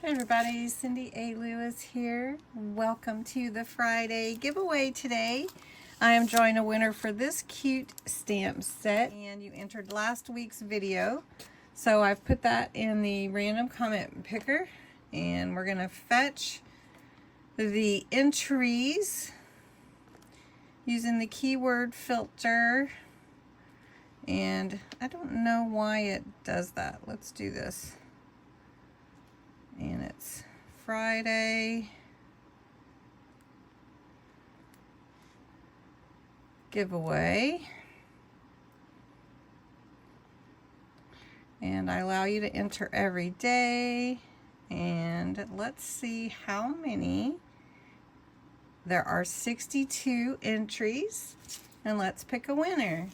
Hey everybody, CindyALewis here. Welcome to the Friday giveaway today. I am drawing a winner for this cute stamp set, and you entered last week's video. So I've put that in the random comment picker, and we're going to fetch the entries using the keyword filter. And I don't know why it does that. Let's do this. And it's Friday giveaway, and I allow you to enter every day, and let's see how many. There are 62 entries, and let's pick a winner,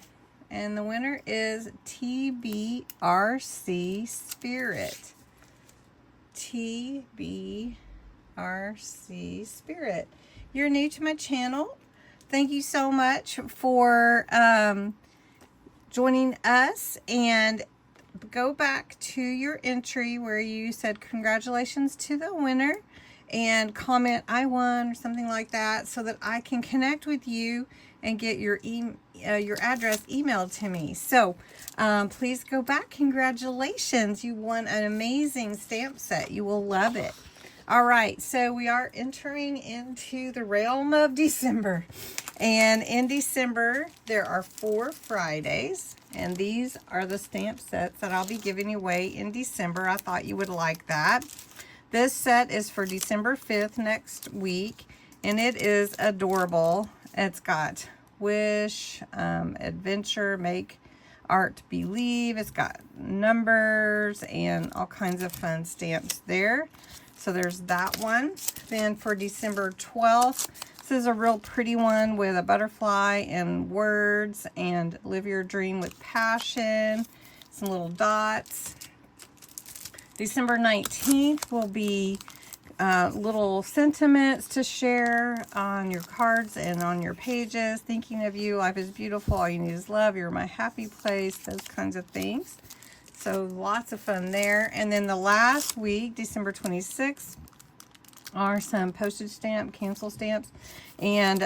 and the winner is TBRC Spirit. TBRC Spirit. You're new to my channel. Thank you so much for joining us, and go back to your entry where you said congratulations to the winner and comment I won or something like that, so that I can connect with you and get your address emailed to me. So please go back. Congratulations, you won an amazing stamp set. You will love it. All right, so we are entering into the realm of December, and in December there are 4 Fridays, and these are the stamp sets that I'll be giving away in December. I thought you would like that. This set is for December 5th, next week, and it is adorable. It's got wish, adventure, make, art, believe. It's got numbers and all kinds of fun stamps there. So there's that one. Then for December 12th, this is a real pretty one with a butterfly and words and live your dream with passion. Some little dots. December 19th will be little sentiments to share on your cards and on your pages. Thinking of you, life is beautiful, all you need is love, you're my happy place, those kinds of things. So lots of fun there. And then the last week, December 26th, are some postage stamp, cancel stamps, and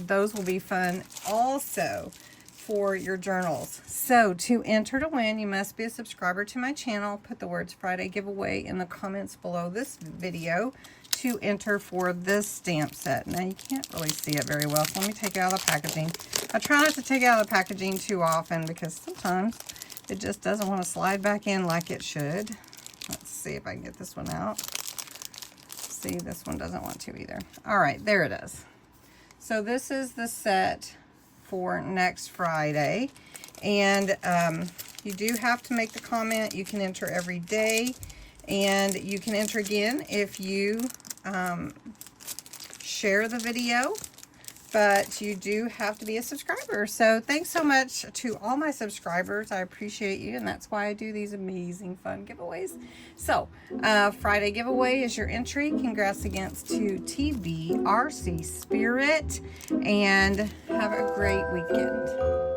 those will be fun also for your journals. So to enter to win, you must be a subscriber to my channel. Put the words Friday giveaway in the comments below this video to enter for this stamp set. Now you can't really see it very well, so let me take it out of the packaging. I try not to take it out of the packaging too often because sometimes it just doesn't want to slide back in like it should. Let's see if I can get this one out. See, this one doesn't want to either. All right, there it is. So this is the set for next Friday, and you do have to make the comment. You can enter every day, and you can enter again if you share the video, but you do have to be a subscriber. So thanks so much to all my subscribers. I appreciate you, and that's why I do these amazing fun giveaways. So Friday giveaway is your entry. Congrats against to TBRC Spirit, and have a great weekend.